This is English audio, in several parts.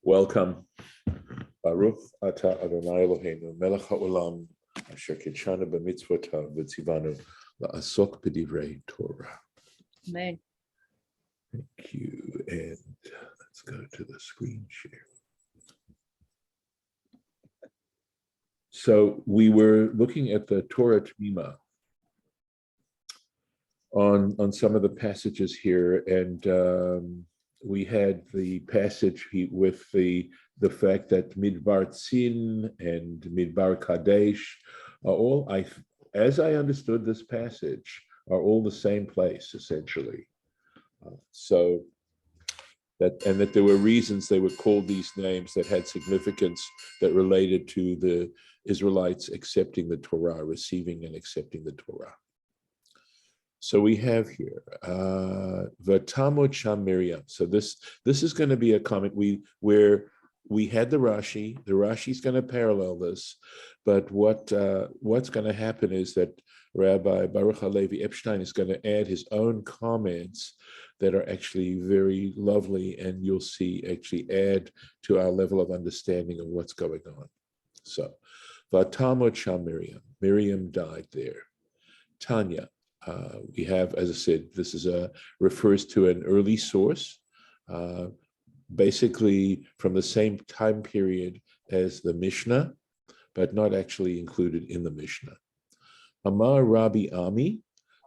Welcome. Baruch Ata Adonai Eloheinu melech haolam asher kitshanu b'mitzvotav v'tzivanu la'asok b'divrei Torah. Amen. Thank you. And let's go to the screen share. So we were looking at the Torah Temimah on some of the passages here, and we had the passage with the fact that Midbar Tzin and Midbar Kadesh are all, as I understood this passage, are all the same place essentially. That there were reasons they were called these names that had significance that related to the Israelites accepting the Torah, receiving and accepting the Torah. So we have here Vatamot Sham Miriam. So this is going to be a comment where we had the Rashi. The Rashi is going to parallel this, but what's going to happen is that Rabbi Baruch Halevi Epstein is going to add his own comments that are actually very lovely, and you'll see actually add to our level of understanding of what's going on. So Vatamot Sham Miriam. Miriam died there. Tanya. We have, as I said, this is refers to an early source, basically from the same time period as the Mishnah, but not actually included in the Mishnah. Amar Rabbi Ami,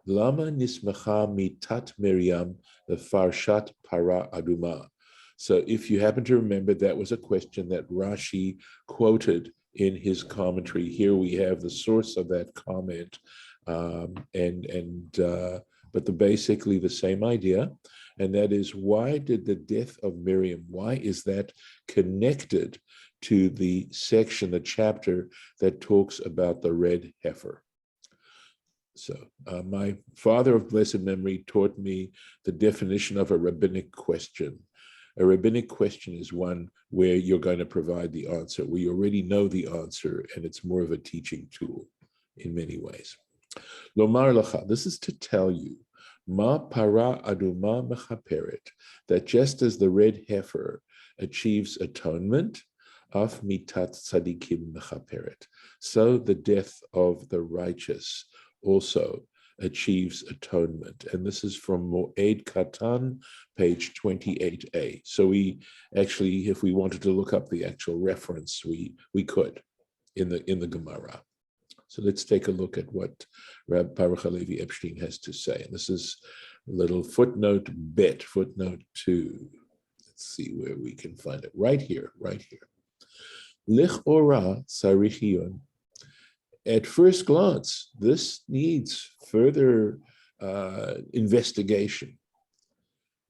Lama Nismacha Mitat Miriam Farshat Para Aduma. So if you happen to remember, that was a question that Rashi quoted in his commentary. Here we have the source of that comment. But basically the same idea, and that is, why did the death of Miriam, why is that connected to the section, the chapter that talks about the red heifer? So my father of blessed memory taught me the definition of a rabbinic question. A rabbinic question is one where you're going to provide the answer. We already know the answer, and it's more of a teaching tool in many ways. Lomar lacha, this is to tell you, ma para aduma mechaperet, that just as the red heifer achieves atonement, af mitat tzadikim mechaperet, so the death of the righteous also achieves atonement. And this is from Moed Katan, page 28a. So we actually, if we wanted to look up the actual reference, we could in the Gemara. So let's take a look at what Rabbi Baruch Halevi Epstein has to say. And this is a little footnote bet, footnote 2. Let's see where we can find it. Right here. Lich ora sarichion. At first glance, this needs further investigation.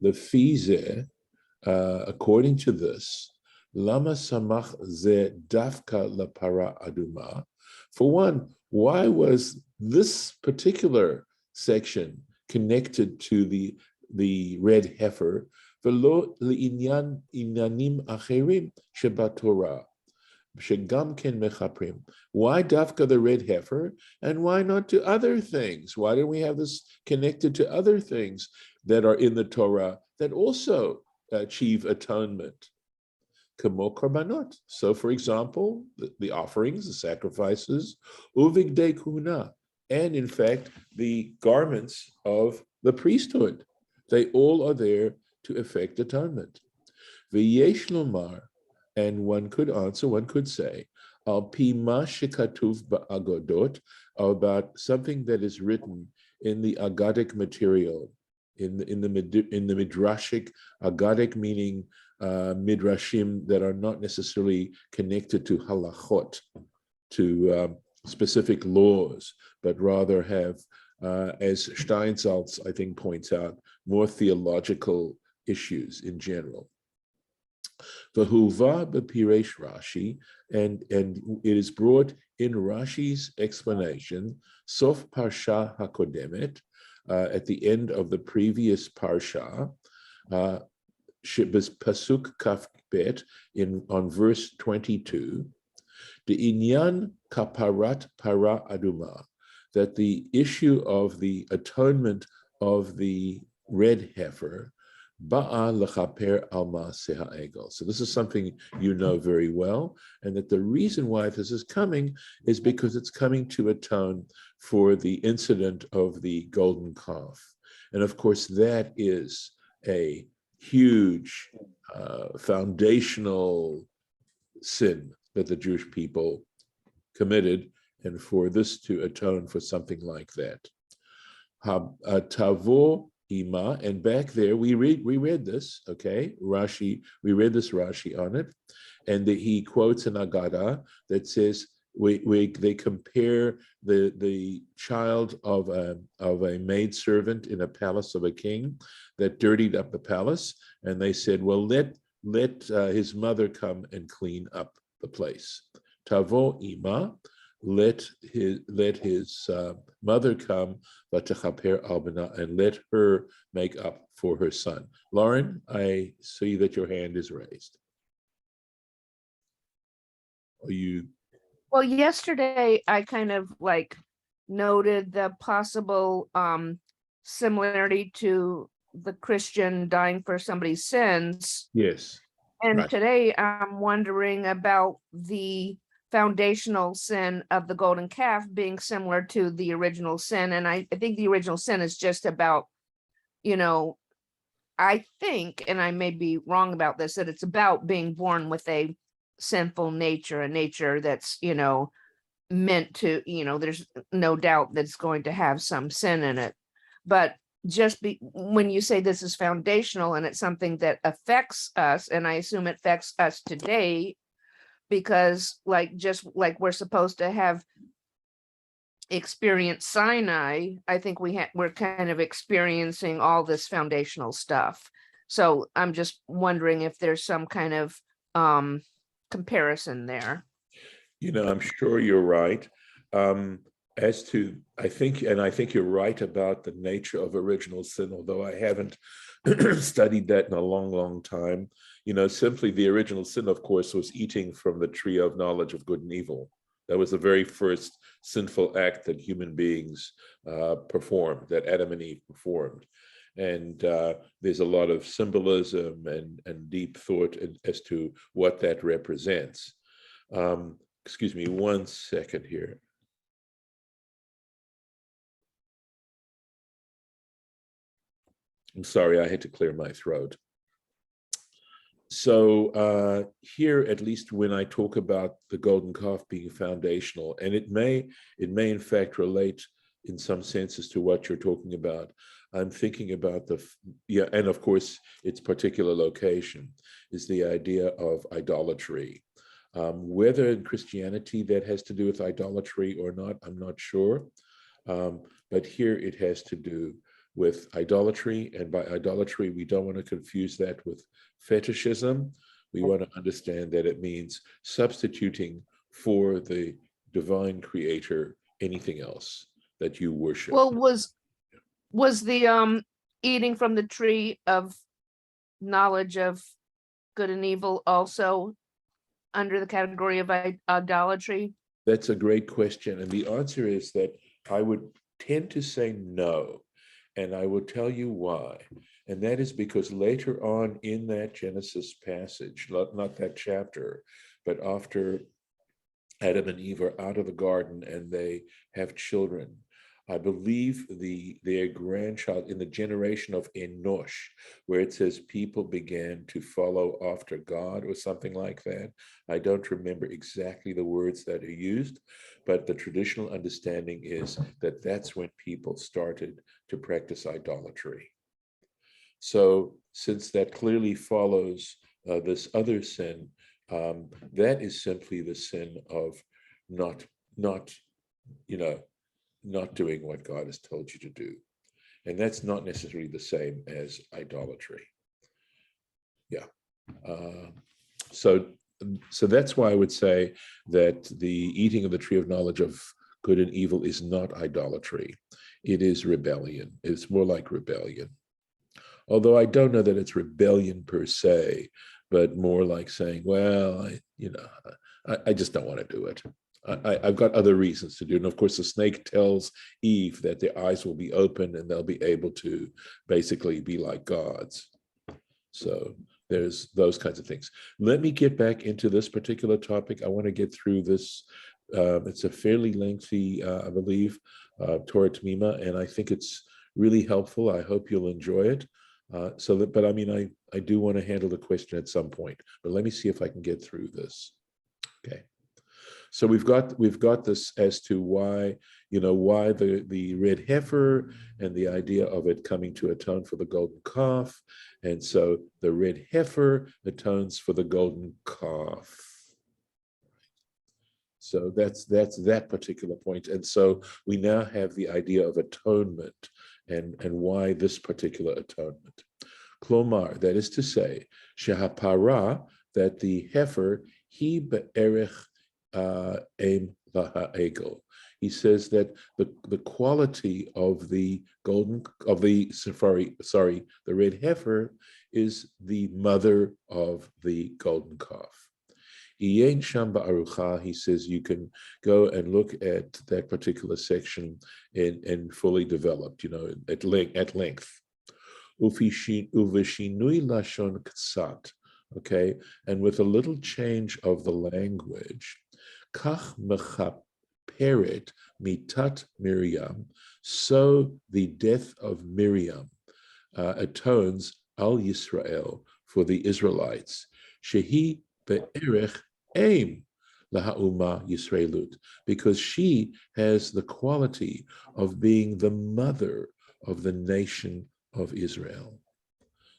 The fize, according to this, lama samach ze dafka la para aduma. For one, why was this particular section connected to the red heifer? V'lo li'inyan inanim acherim shebatorah, shegam ken mechaprim. Why dafka the red heifer, and why not to other things? Why don't we have this connected to other things that are in the Torah that also achieve atonement? Kamo korbanot. So, for example, the offerings, the sacrifices, uvigdei kuna, and in fact, the garments of the priesthood. They all are there to effect atonement. V'yesh lomar, and one could answer, one could say, al pi ma shekatuv ba'agodot, about something that is written in the agadic material, in the midrashic, agadic meaning midrashim that are not necessarily connected to halachot, to specific laws, but rather have, as Steinsaltz, I think, points out, more theological issues in general. V'huva b'piresh Rashi, and it is brought in Rashi's explanation, sof parsha hakodemet, at the end of the previous parsha, pasuk kaf bet, on verse 22, the inyan kaparat para aduma, that the issue of the atonement of the red heifer Ba'a lechaper al ma'aseh ha'egel. So this is something you know very well, and that the reason why this is coming is because it's coming to atone for the incident of the golden calf. And of course, that is a huge foundational sin that the Jewish people committed, and for this to atone for something like that. Tavo ima, and back there we read this, okay? Rashi, we read this Rashi on it, and he quotes an Agada that says they compare the child of a maidservant in a palace of a king that dirtied up the palace, and they said, well, let his mother come and clean up the place. Tavo ima, let his mother come, and let her make up for her son. Lauren, I see that your hand is raised. Are you? Well, yesterday I kind of like noted the possible similarity to the Christian dying for somebody's sins. Yes. And right. Today I'm wondering about the foundational sin of the golden calf being similar to the original sin. And I think the original sin is just about, I think, and I may be wrong about this, that it's about being born with a sinful nature, a nature that's, meant to, there's no doubt that it's going to have some sin in it. But when you say this is foundational and it's something that affects us, and I assume it affects us today, because just like we're supposed to have experienced Sinai, I think we're kind of experiencing all this foundational stuff. So I'm just wondering if there's some kind of comparison there. I'm sure you're right. As to, I think you're right about the nature of original sin, although I haven't studied that in a long, long time. Simply the original sin, of course, was eating from the tree of knowledge of good and evil. That was the very first sinful act that human beings performed, that Adam and Eve performed. And there's a lot of symbolism and deep thought as to what that represents. Excuse me 1 second here. I'm sorry, I had to clear my throat. So here, at least when I talk about the golden calf being foundational, and it may in fact relate in some senses to what you're talking about, I'm thinking about and of course its particular location is the idea of idolatry. Whether in Christianity that has to do with idolatry or not, I'm not sure. But here it has to do with idolatry, and by idolatry, we don't want to confuse that with fetishism. We want to understand that it means substituting for the divine creator anything else that you worship. Well, was the eating from the tree of knowledge of good and evil also under the category of idolatry? That's a great question, and the answer is that I would tend to say no. And I will tell you why. And that is because later on in that Genesis passage, not that chapter, but after Adam and Eve are out of the garden and they have children, I believe their grandchild in the generation of Enosh, where it says people began to follow after God or something like that. I don't remember exactly the words that are used, but the traditional understanding is that that's when people started to practice idolatry. So since that clearly follows this other sin, that is simply the sin of not doing what God has told you to do. And that's not necessarily the same as idolatry. Yeah. So that's why I would say that the eating of the tree of knowledge of good and evil is not idolatry. It is rebellion. It's more like rebellion. Although I don't know that it's rebellion per se, but more like saying, well, I just don't want to do it. I've got other reasons to do it. And of course, the snake tells Eve that their eyes will be open and they'll be able to basically be like gods. So there's those kinds of things. Let me get back into this particular topic. I want to get through this. It's a fairly lengthy, I believe, Torah Temimah, and I think it's really helpful. I hope you'll enjoy it. But I mean, I do want to handle the question at some point, but let me see if I can get through this. Okay. So we've got this as to why, why the red heifer and the idea of it coming to atone for the golden calf. And so the red heifer atones for the golden calf. So that's that particular point. And so we now have the idea of atonement and why this particular atonement. Klomar, that is to say, shehapara, that the heifer, he be'erech aim laha'egel. He says that the quality of the red heifer is the mother of the golden calf. Iyen Sham Ba'arucha, he says you can go and look at that particular section and fully developed, at length. Uveshinui lashon ktsat, okay, and with a little change of the language, kach mechaperet mitat Miriam, so the death of Miriam atones al Yisrael for the Israelites. Shehi be'erech aim laha'uma Yisraelut, because she has the quality of being the mother of the nation of Israel.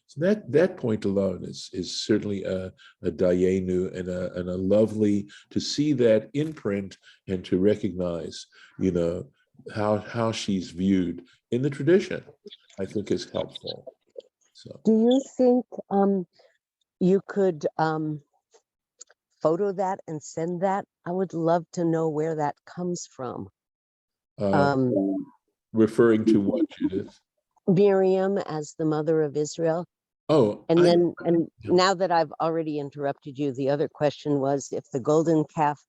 So that point alone is certainly a dayenu and a lovely to see that in print and to recognize, how she's viewed in the tradition, I think is helpful. So do you think you could photo that and send that? I would love to know where that comes from. Referring to what, Judith? Miriam as the mother of Israel. Oh, and now that I've already interrupted you, the other question was if the golden calf,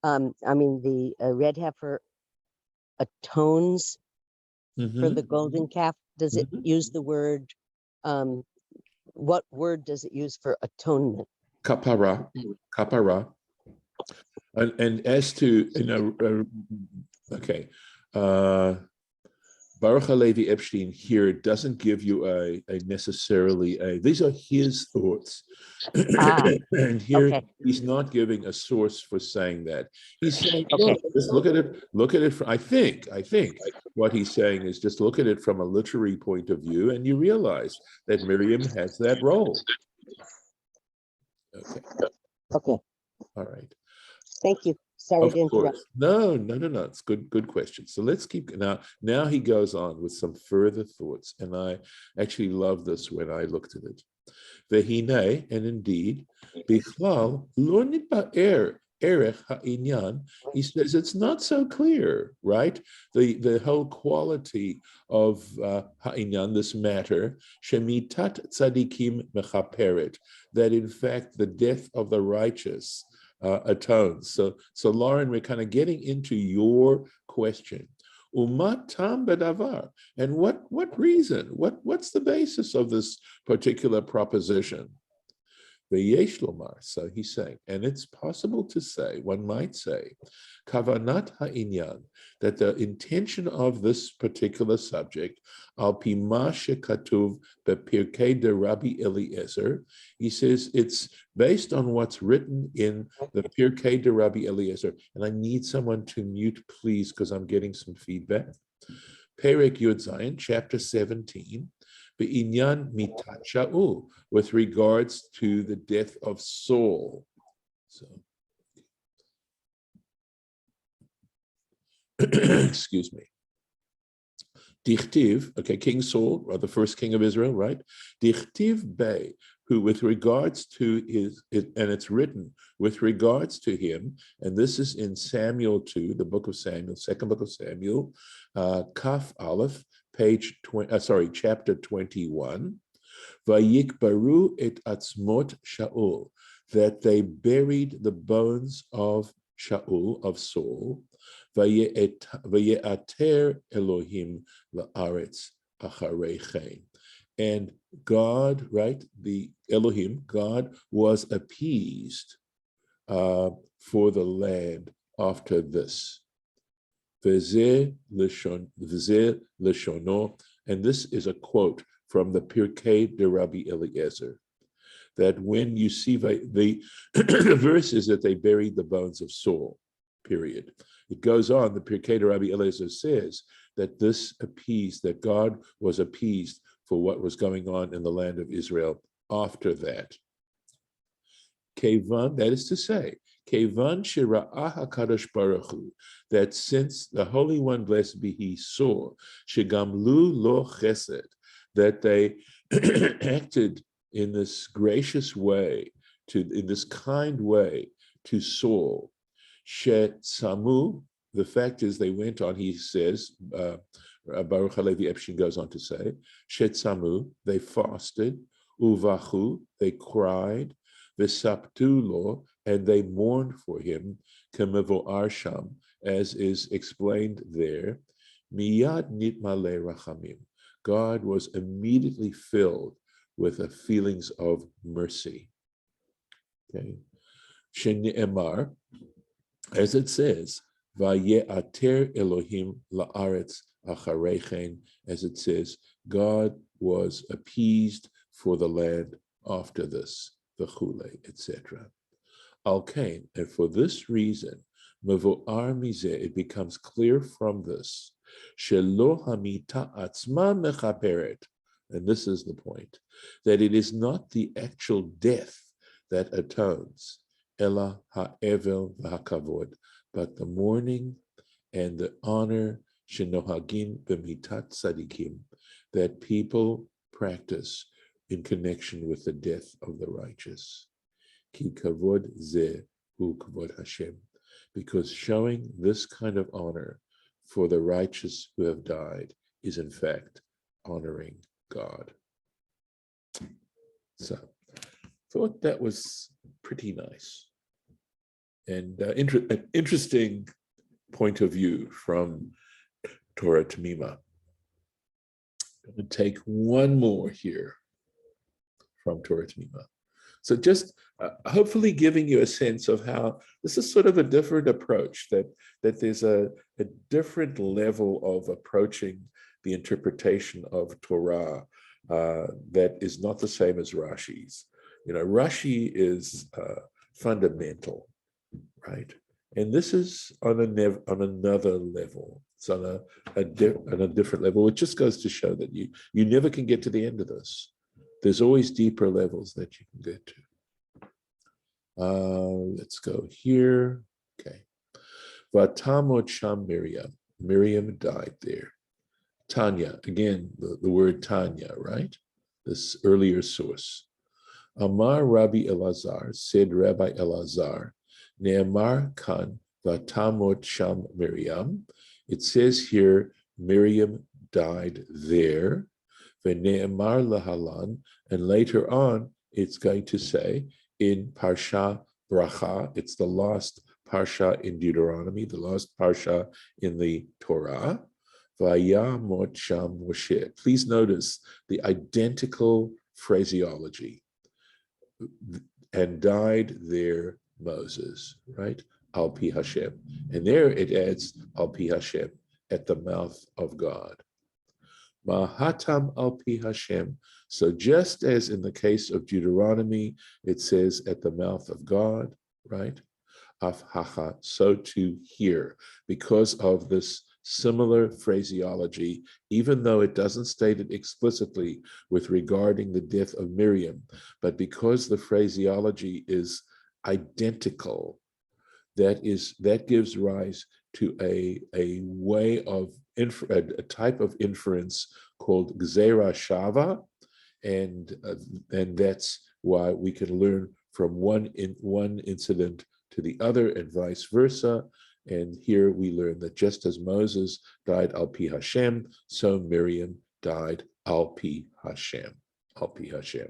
the red heifer atones for the golden calf, does it use the word, what word does it use for atonement? Kapara. And as to, okay, Baruch Halevi Epstein here doesn't give you a necessarily these are his thoughts. And here okay. He's not giving a source for saying that. He's saying, just look at it from, I think what he's saying is just look at it from a literary point of view and you realize that Miriam has that role. Okay. All right. Thank you. Sorry to interrupt. No. It's good question. So let's keep now he goes on with some further thoughts, and I actually love this when I looked at it. Vehine, and indeed, bichlal lo nitba'er erech ha'inyan. He says it's not so clear, right? The whole quality of ha'inyan, this matter, shemitat tzadikim mechaperet, that in fact the death of the righteous atones. So Lauren, we're kind of getting into your question. Umat tam bedavar, and what reason? What's the basis of this particular proposition? V'yesh lomar, so he's saying, and it's possible to say, one might say, kavanat ha'inyan, that the intention of this particular subject, al pi ma shekatuv bepirkei de Rabbi Eliezer, he says it's based on what's written in the Pirkei de Rabbi Eliezer, and I need someone to mute, please, because I'm getting some feedback. Perek Yud Zayin, chapter 17, Be'inyan mitat Shaul, with regards to the death of Saul. So, excuse me. Dichtiv, okay, King Saul, or the first king of Israel, right? Dichtiv Bey, who with regards to and it's written with regards to him, and this is in Samuel 2, the book of Samuel, second book of Samuel, Kaf Aleph, chapter 21, Vayikbaru et atzmot Shaul, that they buried the bones of Shaul, of Saul, Vaye'ater Elohim la'aretz acharei chen, And God, right, the Elohim, God was appeased for the land after this. V'zeh leshono, and this is a quote from the Pirkei de Rabbi Eliezer, that when you see the verse is that they buried the bones of Saul, period. It goes on, the Pirkei de Rabbi Eliezer says that this appeased, that God was appeased for what was going on in the land of Israel after that. Kevan, that is to say, Kevan shira'ah HaKadosh Baruch Hu, that since the Holy One, blessed be He, saw, shegamlu lo chesed, that they acted in this gracious way, in this kind way to Saul. Shet Samu, the fact is they went on, he says, Baruch Halevi Epstein goes on to say, Shet Samu, they fasted, Uvachu, they cried, Vesaptu lo, and they mourned for him, Kemevo Arsham, as is explained there, Miyad Nitmale Rachamim. God was immediately filled with a feelings of mercy. Okay. Shene'emar, as it says, Vaye'ater Elohim la'aretz acharechen, as it says, God was appeased for the land after this, v'chule, etc. Al-kain, and for this reason, mevo'ar mizeh, it becomes clear from this, shelo hamita atzma mechaperet, and this is the point, that it is not the actual death that atones, ela ha'evel v'hakavod, but the mourning and the honor shenohagim b'mitat tzadikim, that people practice in connection with the death of the righteous. Ki kavod zeh hu kavod Hashem, because showing this kind of honor for the righteous who have died is in fact honoring God. So, thought that was pretty nice and an interesting point of view from Torah Temimah. I'm going to take one more here from Torah Temimah. So just hopefully giving you a sense of how this is sort of a different approach, that there's a different level of approaching the interpretation of Torah that is not the same as Rashi's. You know, Rashi is fundamental, right? And this is on another level. It's on a different level. It just goes to show that you never can get to the end of this. There's always deeper levels that you can get to. Let's go here. Okay. Vatamot Sham Miriam. Miriam died there. Tanya, again, the word Tanya, right? This earlier source. Amar Rabbi Elazar, said Rabbi Elazar, Ne'amar kan vatamot Sham Miriam. It says here, Miriam died there. Ve'ne'amar lahalan, and later on, it's going to say in Parsha Bracha, it's the last Parsha in Deuteronomy, the last Parsha in the Torah. Vayamot Sham Moshe. Please notice the identical phraseology. And died there Moses, right? Al pi Hashem. And there it adds Al pi Hashem, at the mouth of God. Mahatam al pi Hashem. So just as in the case of Deuteronomy, it says at the mouth of God, right? Af hacha, so too here, because of this similar phraseology, even though it doesn't state it explicitly with regarding the death of Miriam, but because the phraseology is identical, that gives rise to a way of a type of inference called Gzera Shava, and that's why we can learn from one incident to the other and vice versa. And here we learn that just as Moses died al pi Hashem, so Miriam died al pi Hashem, al pi Hashem.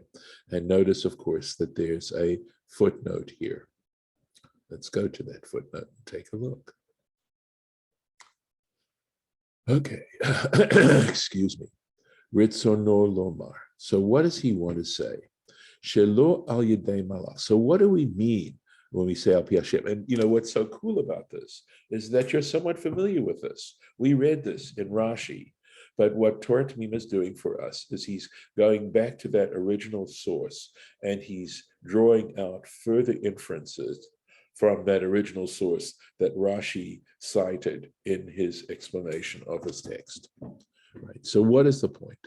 And notice, of course, that there's a footnote here. Let's go to that footnote and take a look. Okay, excuse me. Ritzono lomar. So what does he want to say? Shelo al yedei malach. So what do we mean when we say al pi Hashem? And what's so cool about this is that you're somewhat familiar with this. We read this in Rashi. But what Torah Temimah is doing for us is he's going back to that original source and he's drawing out further inferences from that original source that Rashi cited in his explanation of his text. Right. So what is the point?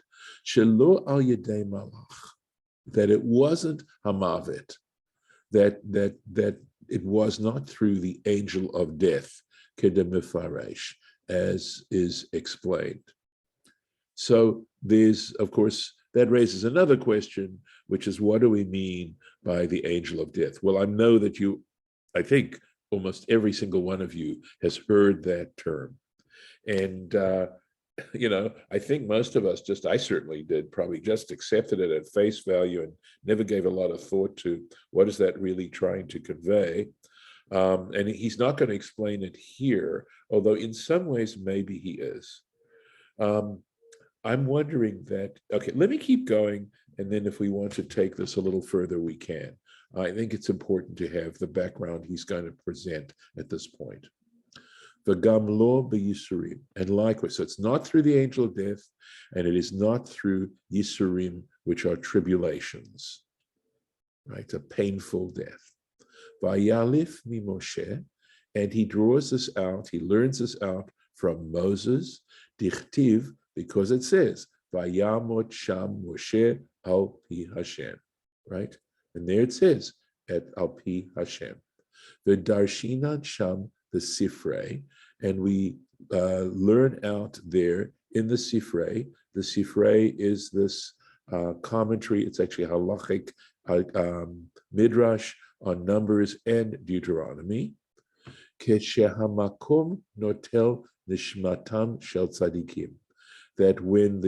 Shelo al yedei malach, that it wasn't hamavet, that it was not through the angel of death, kedemifaresh, as is explained. So there's, of course, that raises another question, which is what do we mean by the angel of death? Well, I know that I think almost every single one of you has heard that term. And, I think most of us I certainly did, probably just accepted it at face value and never gave a lot of thought to what is that really trying to convey. And he's not going to explain it here, although in some ways maybe he is. I'm wondering okay, let me keep going. And then if we want to take this a little further, we can. I think it's important to have the background he's going to present at this point. V'gam lo b'yisurim, and likewise, so it's not through the angel of death, and it is not through yisurim, which are tribulations, right? A painful death. Vayalif mi Moshe, and he draws this out, he learns this out from Moses, dichtiv, because it says, Vayamot sham Moshe al pi Hashem, right? And there it says, at al pi Hashem. The darshinan sham the sifrei, and we learn out there in the sifrei. The sifrei is this commentary, it's actually halachic midrash on Numbers and Deuteronomy. Keshehamakom notel nishmatam shel tzadikim. That when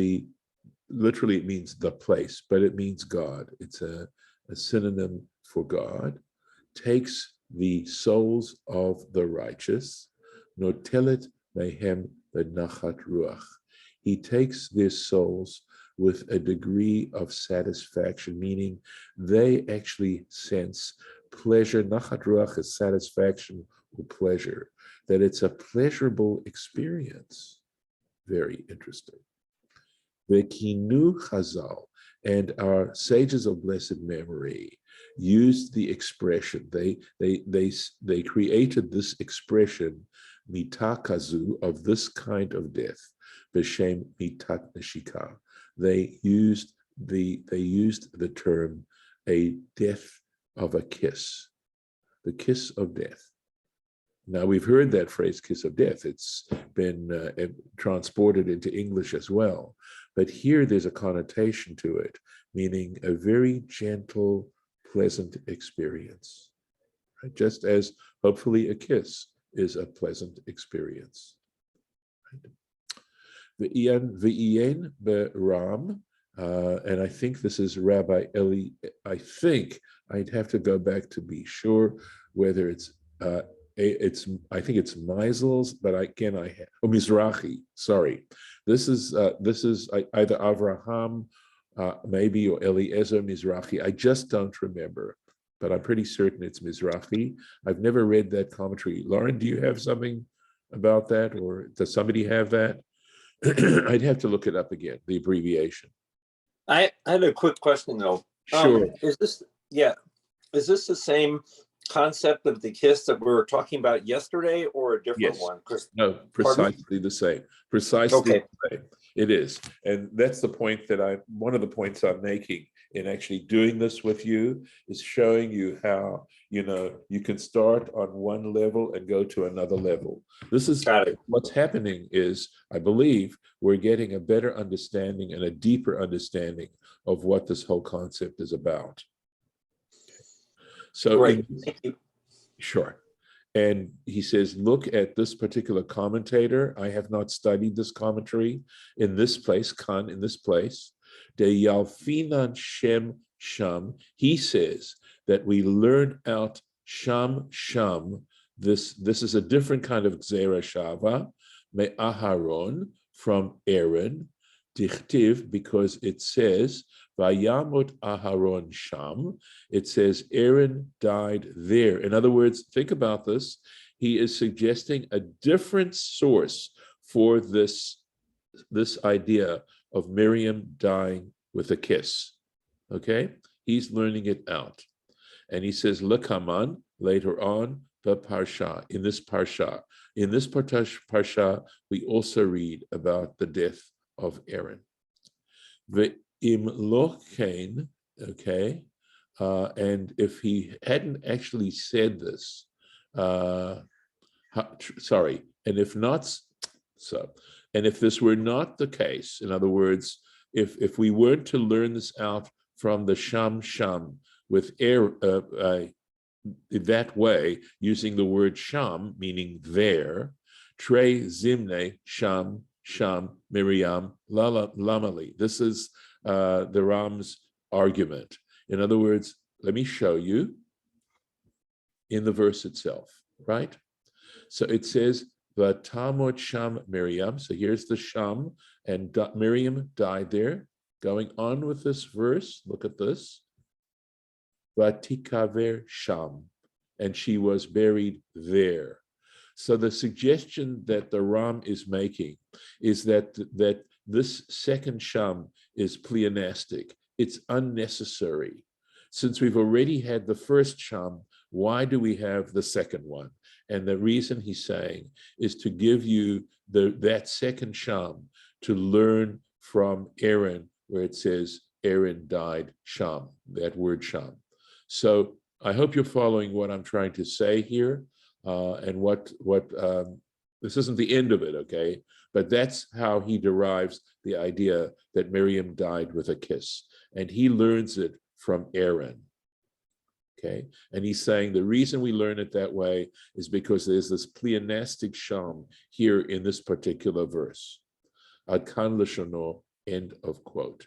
literally it means the place, but it means God. It's a synonym for God. Takes the souls of the righteous, notelet mehem benachat ruach. He takes their souls with a degree of satisfaction, meaning they actually sense pleasure. Nachat ruach is satisfaction or pleasure, that it's a pleasurable experience. Very interesting. The Kinu Chazal, and our sages of blessed memory used the expression. They created this expression, mitakazu, of this kind of death, b'shem mitat neshika. They used the term a death of a kiss, the kiss of death. Now, we've heard that phrase, kiss of death. It's been transported into English as well. But here there's a connotation to it, meaning a very gentle, pleasant experience, right? Just as hopefully a kiss is a pleasant experience. V'ien be'ram, and I think this is Rabbi Eli. I think I'd have to go back to be sure whether I think it's Meisels, but Mizrahi. Sorry, this is either Avraham, maybe, or Eliezer Mizrahi. I just don't remember, but I'm pretty certain it's Mizrahi. I've never read that commentary. Lauren, do you have something about that, or does somebody have that? I'd have to look it up again, the abbreviation. I had a quick question though. Sure. Is this the same concept of the kiss that we were talking about yesterday, or a different one? No, precisely the same. Precisely the same. It is. And that's the point one of the points I'm making in actually doing this with you, is showing you how, you can start on one level and go to another level. This is what's happening is, I believe, we're getting a better understanding and a deeper understanding of what this whole concept is about. So, thank you. Sure. And he says, look at this particular commentator. I have not studied this commentary in this place, in this place. De Yalfinan Shem Sham. He says that we learn out Sham. This is a different kind of Gzera Shava, Me Aharon, from Aaron, Dichtiv, because it says, Vayamot Aharon Sham. It says Aaron died there. In other words, think about this. He is suggesting a different source for this idea of Miriam dying with a kiss. Okay? He's learning it out. And he says, Lekaman, later on, the Parsha, in this Parsha. In this Parsha, we also read about the death of Aaron. Ve'im lo kain, okay, and if he hadn't actually said this, sorry, and if not, so, and if this were not the case, in other words, if we were to learn this out from the Sham with that way, using the word Sham, meaning there, Tre Zimne Sham Miriam Lamali. This is the Ram's argument. In other words, let me show you in the verse itself, right? So it says, Vatamot Sham Miriam. So here's the Sham, and Miriam died there. Going on with this verse, look at this. Vatikaver Sham, and she was buried there. So the suggestion that the Ram is making is that this second Sham is pleonastic. It's unnecessary. Since we've already had the first Sham, why do we have the second one? And the reason he's saying is to give you that second Sham to learn from Aaron, where it says Aaron died Sham, that word Sham. So I hope you're following what I'm trying to say here, and what this isn't the end of it, okay? But that's how he derives the idea that Miriam died with a kiss, and he learns it from Aaron, okay? And he's saying the reason we learn it that way is because there's this pleonastic sham here in this particular verse. Ad kan lashono, end of quote.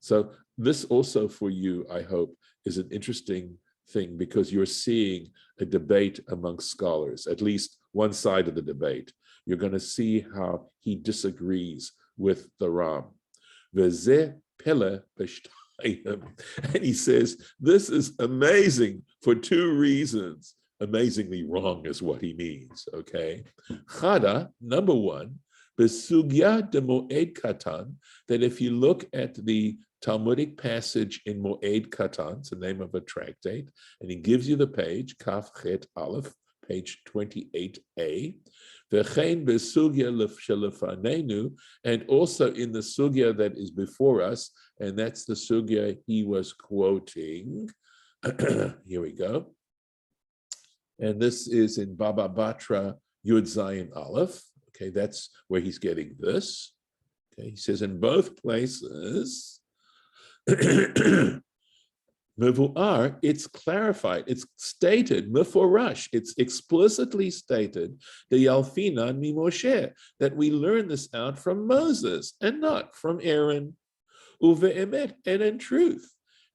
So this also for you, I hope, is an interesting thing, because you're seeing a debate amongst scholars, at least one side of the debate. You're going to see how he disagrees with the Ram. V'zeh pele b'shtayim. And he says, this is amazing for two reasons. Amazingly wrong is what he means, okay? Chada, number one, b'sugya de mo'ed katan, that if you look at the Talmudic passage in Mo'ed Katan, it's the name of a tractate, and he gives you the page, Kaf Chet Aleph, page 28a, V'chein besugya shelefanenu, and also in the sugya that is before us, and that's the sugya he was quoting. Here we go. And this is in Baba Batra Yud Zayin Aleph. Okay, that's where he's getting this. Okay, he says in both places, Mevu'ar, it's clarified, it's stated, meforash, it's explicitly stated, the Yalfina mi Moshe, that we learn this out from Moses and not from Aaron. Uve'emet, and in truth,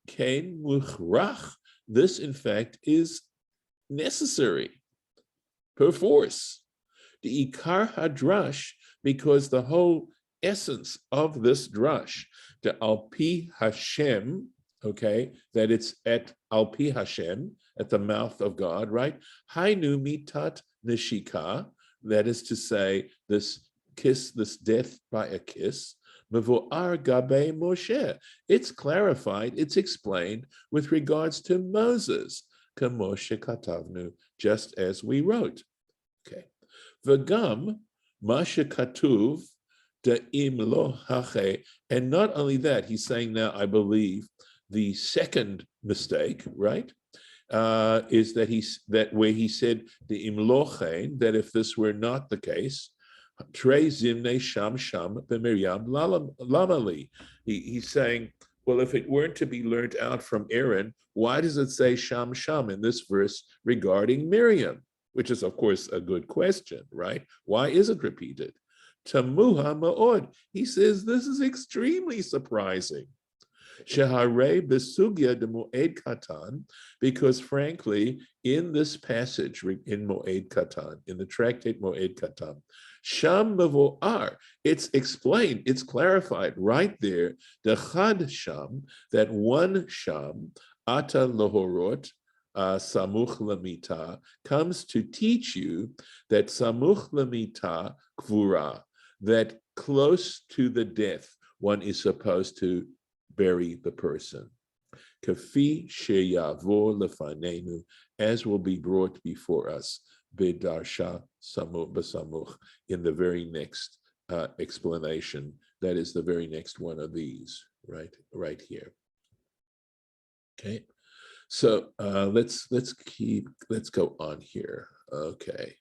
Kain muchrach, this in fact is necessary, perforce. The Ikar Hadrash, because the whole essence of this drush, the Alpi Hashem, okay, that it's at Alpi Hashem, at the mouth of God, right? Hainu mitat neshika, that is to say, this kiss, this death by a kiss, mevo'ar gabe Moshe. It's clarified, it's explained with regards to Moses, kamoshe katavnu, just as we wrote. Okay. V'gam mashe katuv, and not only that, he's saying now, I believe, the second mistake, right, is that where he said the imlochein, that if this were not the case, Trei zimne sham b'Miriam lamali. He's saying, well, if it weren't to be learned out from Aaron, why does it say sham in this verse regarding Miriam? Which is, of course, a good question, right? Why is it repeated? Tamuha ma'od. He says this is extremely surprising. Shehare besugya de mo'ed katan, because frankly, in this passage in Mo'ed Katan, in the tractate Mo'ed Katan, Sham mevo'ar. It's explained, it's clarified right there. The chad sham, that one sham, ata lohorot, samuch lamita, comes to teach you that samuch lamita kvura, that close to the death, one is supposed to bury the person. Kafi sheyavor lefanenu, as will be brought before us, bedarsha samuch basamuch, in the very next explanation. That is the very next one of these, right here. Okay, so let's go on here. Okay.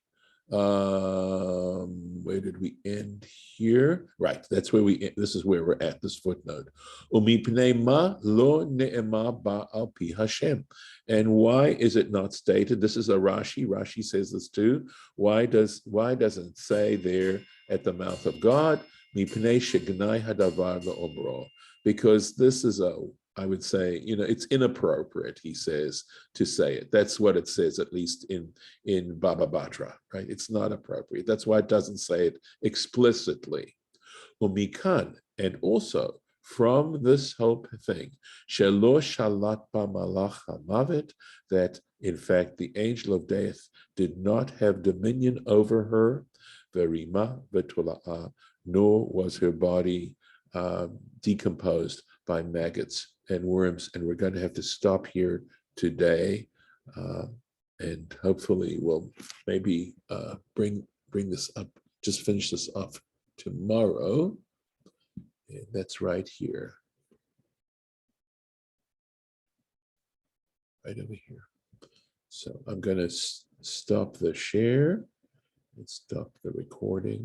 Where did we end here? Right, that's where this is where we're at, this footnote. Umipnei ma lo ne'ema ba al pi Hashem. And why is it not stated? This is a Rashi says this too. Why doesn't it say there at the mouth of God, mipnei shegnai hadavar la'omro? Because this is I would say, it's inappropriate, he says, to say it. That's what it says, at least in Baba Batra, right? It's not appropriate. That's why it doesn't say it explicitly. Umikan, and also from this whole thing, shelo shalat ba malach hamavet, that in fact the angel of death did not have dominion over her, verima vetula'a, nor was her body decomposed by maggots and worms. And we're going to have to stop here today, and hopefully we'll maybe bring this up, just finish this up tomorrow. And that's right here, right over here. So I'm going to stop the share and stop the recording.